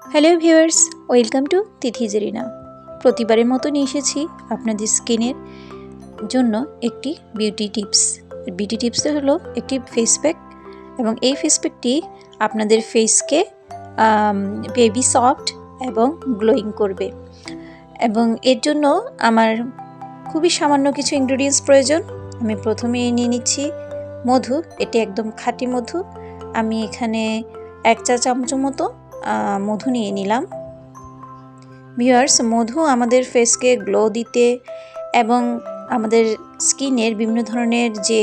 Hello viewers, welcome to তিথি জেরিনা। প্রতিবারের মতো নিয়ে এসেছি আপনাদের স্কিনের জন্য একটি বিউটি টিপস হলো একটি ফেস প্যাক, এবং এই ফেস প্যাকটি আপনাদের ফেসকে বেবি সফট এবং গ্লোয়িং করবে। এবং এর জন্য আমার খুবই সামান্য কিছু ইনগ্রেডিয়েন্টস প্রয়োজন। আমি প্রথমে নিয়ে নিচ্ছি মধু। এটি একদম খাঁটি মধু। আমি এখানে 1 চা চামচ মতো মধু নিয়ে নিলাম। ভিউয়ার্স, মধু আমাদের ফেসকে গ্লো দিতে এবং আমাদের স্কিনের বিভিন্ন ধরনের যে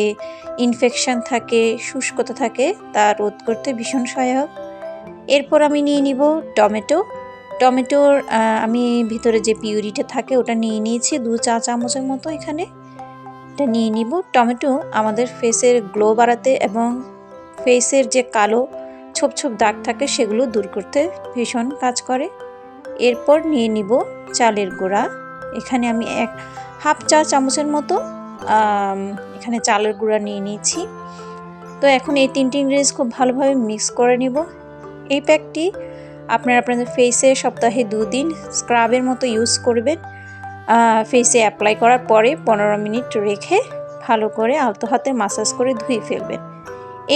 ইনফেকশন থাকে, শুষ্কতা থাকে, তা রোধ করতে ভীষণ সহায়ক। এরপর আমি নিয়ে নিব টমেটোর আমি ভিতরে যে পিউরিটা থাকে ওটা নিয়ে নিয়েছি 2 চা চামচের মতো। এখানে এটা নিয়ে নিব। টমেটো আমাদের ফেসের গ্লো বাড়াতে এবং ফেসের যে কালো ছোপ ছোপ দাগ থাকে সেগুলো দূর করতে ভীষণ কাজ করে। এরপর নিয়ে নিব চালের গুঁড়া। এখানে আমি 1/2 চা চামচের মতো এখানে চালের গুঁড়া নিয়ে নিয়েছি। তো এখন এই 3টি ইনগ্রেডিয়েন্টস খুব ভালোভাবে মিক্স করে নিব। এই প্যাকটি আপনারা আপনাদের ফেসে সপ্তাহে 2 দিন স্ক্রাবের মতো ইউজ করবেন। ফেসে অ্যাপ্লাই করার পরে 15 মিনিট রেখে ভালো করে আলতো হাতে মাসাজ করে ধুয়ে ফেলবেন।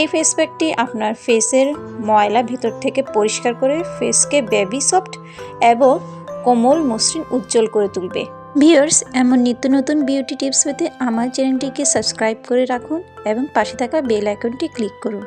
এই ফেস প্যাকটি আপনার ফেসের ময়লা ভিতর থেকে পরিষ্কার করে ফেসকে বেবি সফট এবং কোমল মসৃণ উজ্জ্বল করে তুলবে। ভিউয়ার্স, এমন নিত্য নতুন বিউটি টিপস পেতে আমার চ্যানেলটিকে সাবস্ক্রাইব করে রাখুন এবং পাশে থাকা বেল আইকনটি ক্লিক করুন।